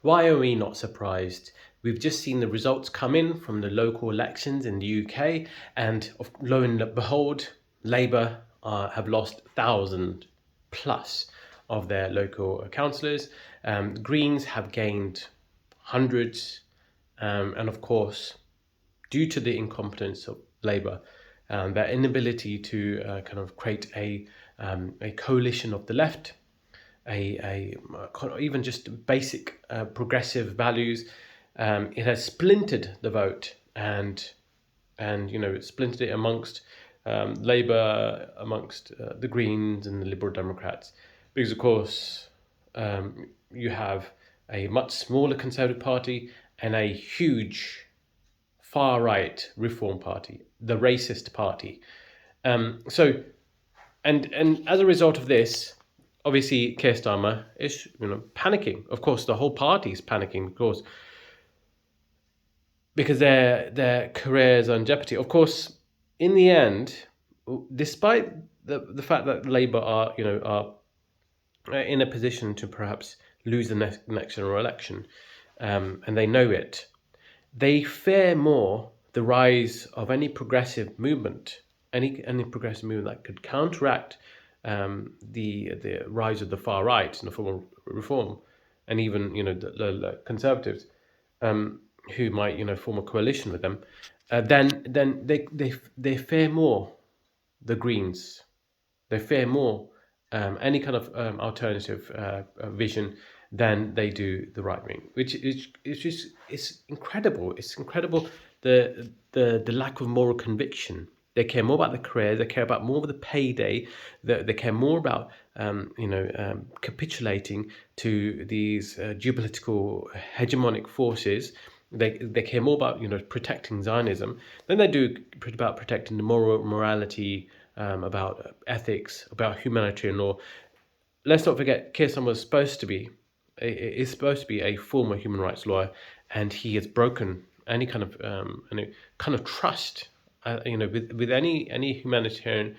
Why are we not surprised? We've just seen the results come in from the local elections in the UK, and lo and behold, Labour have lost 1,000 plus of their local councillors. Greens have gained hundreds, and of course, due to the incompetence of Labour, their inability to kind of create a coalition of the left, even just basic progressive values. It has splintered the vote, and it splintered it amongst Labour, amongst the Greens and the Liberal Democrats, because of course you have a much smaller Conservative Party and a huge far right Reform Party, the racist party. So and as a result of this, obviously Keir Starmer is panicking. Of course, the whole party is panicking, of course, because their careers are in jeopardy. Of course, in the end, despite the fact that Labour are in a position to perhaps lose the next general election, and they know it, they fear more the rise of any progressive movement, any progressive movement that could counteract the rise of the far right in the form of reform, and even the Conservatives, who might form a coalition with them. Then they fear more the Greens. They fear more any kind of alternative vision than they do the right wing, which is it's incredible. It's incredible the lack of moral conviction. They care more about the career. They care about more of the payday. They care more about capitulating to these geopolitical hegemonic forces. They care more about protecting Zionism than they do about protecting the morality, about ethics, about humanitarian law. Let's not forget, Keir Starmer is supposed to be a former human rights lawyer, and he has broken any kind of trust, with any humanitarian,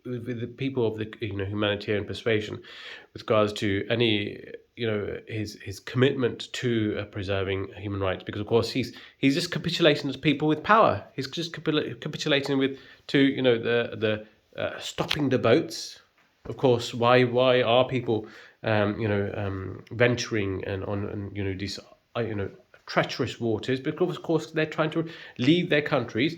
with the people of the humanitarian persuasion, with regards to any his commitment to preserving human rights, because of course he's just capitulating to people with power. He's just capitulating to the stopping the boats. Of course, why are people venturing and on these treacherous waters? Because of course they're trying to leave their countries,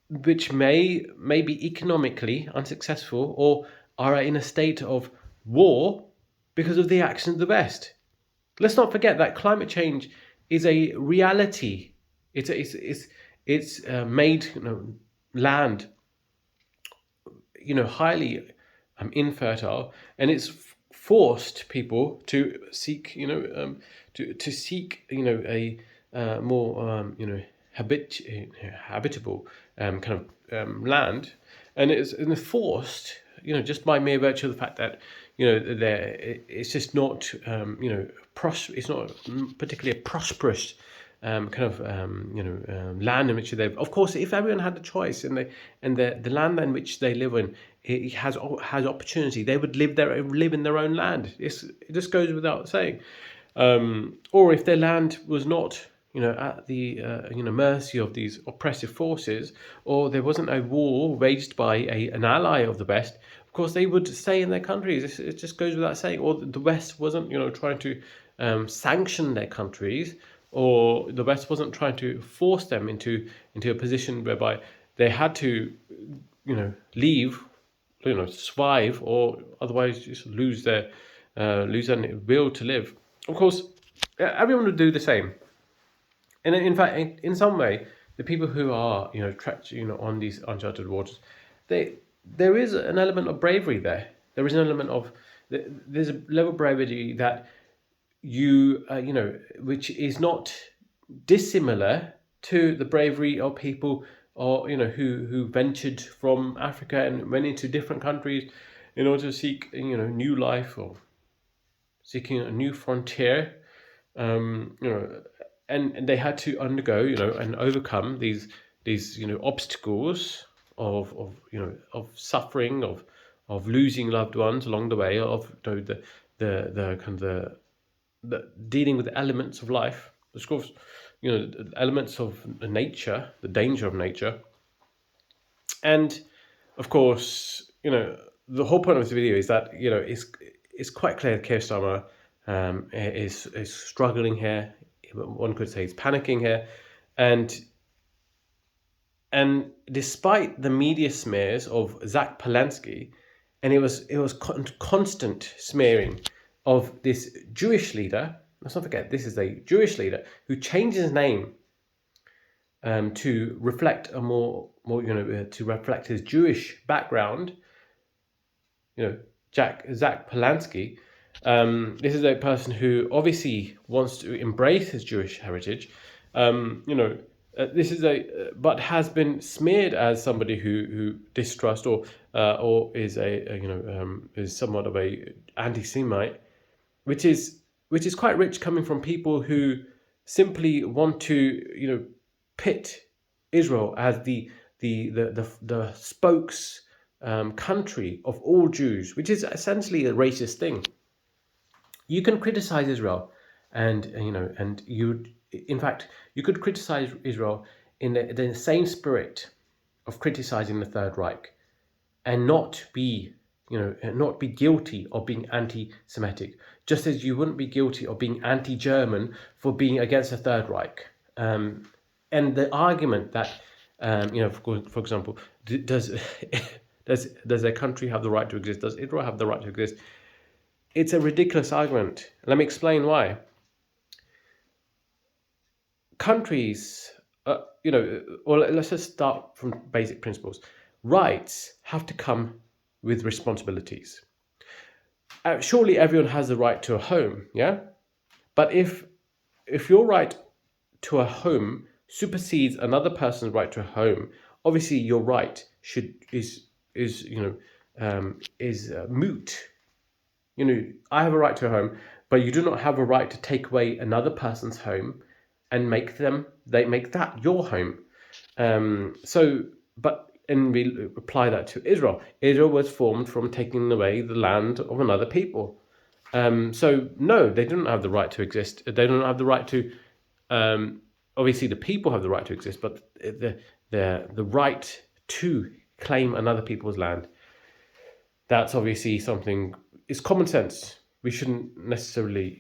which may be economically unsuccessful or are in a state of war because of the actions of the West. Let's not forget that climate change is a reality. It's made land highly infertile, and it's forced people to seek to seek a more habitable kind of land, and it's forced just by mere virtue of the fact that it's just not it's not particularly a prosperous land in which they live. Of course, if everyone had the choice and the land in which they live in it has opportunity, they would live in their own land. It just goes without saying. Or if their land was not at the mercy of these oppressive forces, or there wasn't a war waged by an ally of the West, of course they would stay in their countries. It just goes without saying. Or the West wasn't trying to sanction their countries, or the West wasn't trying to force them into a position whereby they had to leave, survive, or otherwise just lose their will to live. Of course, everyone would do the same. And in fact, in some way, the people who are trapped on these uncharted waters, there is an element of bravery there. There is an element of there's a level of bravery that which is not dissimilar to the bravery of people or who ventured from Africa and went into different countries in order to seek new life or seeking a new frontier. And they had to undergo and overcome these obstacles of suffering, of of losing loved ones along the way, of the kind of the dealing with the elements of life, of course, the elements of nature, the danger of nature, and of course, the whole point of this video is that it's quite clear that Keir Starmer is struggling here. One could say he's panicking here, and despite the media smears of Zack Polanski, and it was constant smearing of this Jewish leader. Let's not forget, this is a Jewish leader who changed his name to reflect a more to reflect his Jewish background. Zack Polanski. This is a person who obviously wants to embrace his Jewish heritage. This is but has been smeared as somebody who distrusts or is is somewhat of a anti-Semite, which is quite rich, coming from people who simply want to pit Israel as the spokes country of all Jews, which is essentially a racist thing. You can criticize Israel, and in fact, you could criticize Israel in the same spirit of criticizing the Third Reich, and not be guilty of being anti-Semitic, just as you wouldn't be guilty of being anti-German for being against the Third Reich. And the argument that for example, does a country have the right to exist? Does Israel have the right to exist? It's a ridiculous argument. Let me explain why. Countries, let's just start from basic principles. Rights have to come with responsibilities. Surely everyone has the right to a home, yeah? But if your right to a home supersedes another person's right to a home, obviously your right is moot. I have a right to a home, but you do not have a right to take away another person's home and make that your home. And we apply that to Israel. Israel was formed from taking away the land of another people. So no, they don't have the right to exist. They don't have the right to. Obviously, the people have the right to exist, but the right to claim another people's land. That's obviously something. It's common sense. We shouldn't necessarily,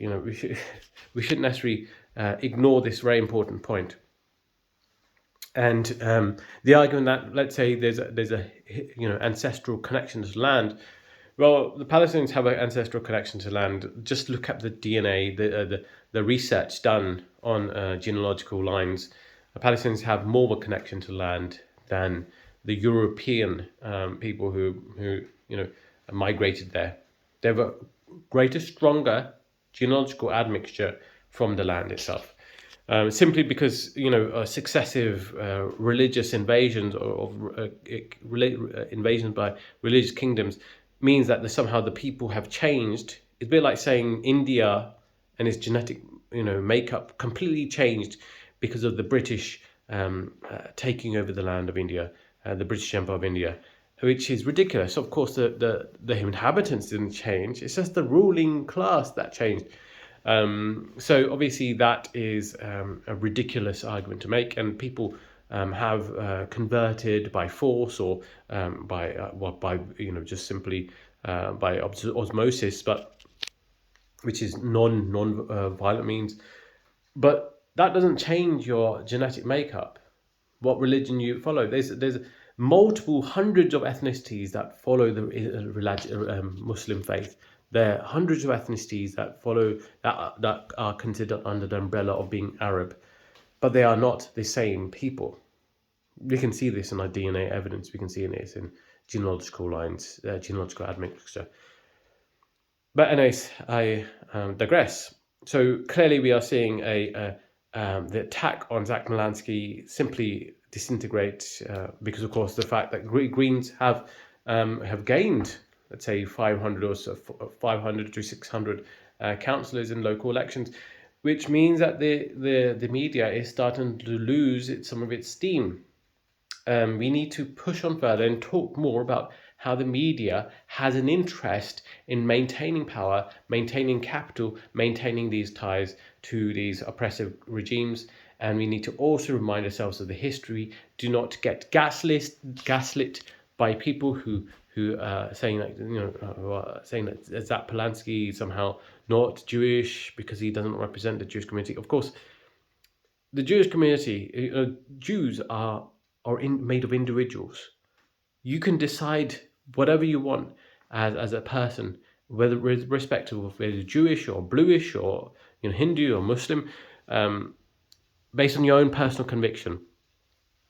we shouldn't necessarily ignore this very important point. And the argument that, let's say, there's a ancestral connection to land. Well, the Palestinians have an ancestral connection to land. Just look at the DNA, the research done on genealogical lines. The Palestinians have more of a connection to land than the European people who migrated there. They have a greater, stronger genealogical admixture from the land itself. Simply because successive religious invasions invasions by religious kingdoms means that somehow the people have changed. It's a bit like saying India and its genetic makeup completely changed because of the British taking over the land of India, the British Empire of India, which is ridiculous. Of course, the inhabitants didn't change. It's just the ruling class that changed. So obviously that is a ridiculous argument to make, and people have converted by force or by just simply by osmosis, but which is non-violent means. But that doesn't change your genetic makeup, what religion you follow. There's multiple hundreds of ethnicities that follow the Muslim faith. There are hundreds of ethnicities that follow that are considered under the umbrella of being Arab, but they are not the same people. We can see this in our DNA evidence. We can see this in genealogical lines, genealogical admixture. But anyways, I digress. So clearly, we are seeing the attack on Zack Polanski simply disintegrate because, of course, the fact that Greens have gained, let's say, 500 or so, 500 to 600 councillors in local elections, which means that the media is starting to lose some of its steam. We need to push on further and talk more about how the media has an interest in maintaining power, maintaining capital, maintaining these ties to these oppressive regimes. And we need to also remind ourselves of the history. Do not get gaslit by people who saying that saying that Zack Polanski is somehow not Jewish because he doesn't represent the Jewish community. Of course, the Jewish community, Jews are made of individuals. You can decide whatever you want as a person, whether respective of whether you're Jewish or bluish or Hindu or Muslim, based on your own personal conviction.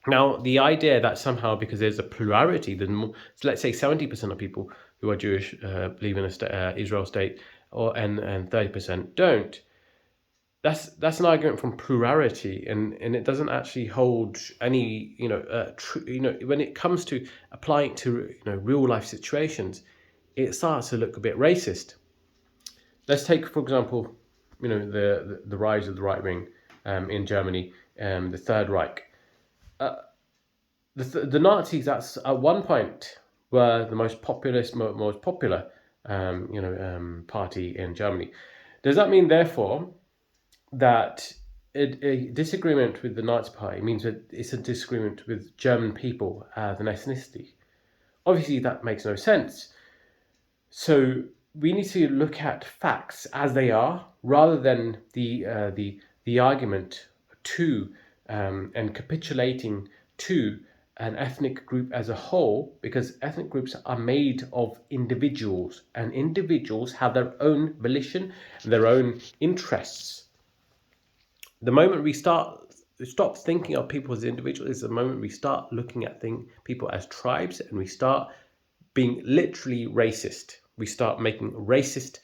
Now, the idea that somehow because there's a plurality, then so let's say 70% of people who are Jewish believe in a Israel state, and 30% don't. That's an argument from plurality, and it doesn't actually hold any when it comes to applying to real life situations, it starts to look a bit racist. Let's take, for example, the rise of the right wing in Germany, the Third Reich. The Nazis at one point were the most popular party in Germany. Does that mean therefore that a disagreement with the Nazi Party means that it's a disagreement with German people as an ethnicity? Obviously, that makes no sense. So we need to look at facts as they are, rather than the argument to and capitulating to an ethnic group as a whole, because ethnic groups are made of individuals, and individuals have their own volition, their own interests. The moment we stop thinking of people as individuals is the moment we start looking at people as tribes, and we start being literally racist. We start making racist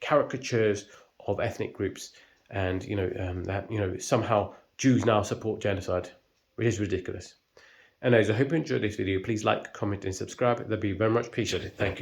caricatures of ethnic groups, and that somehow Jews now support genocide, which is ridiculous. Anyways, I hope you enjoyed this video. Please like, comment, and subscribe. That'd be very much appreciated. Thank you.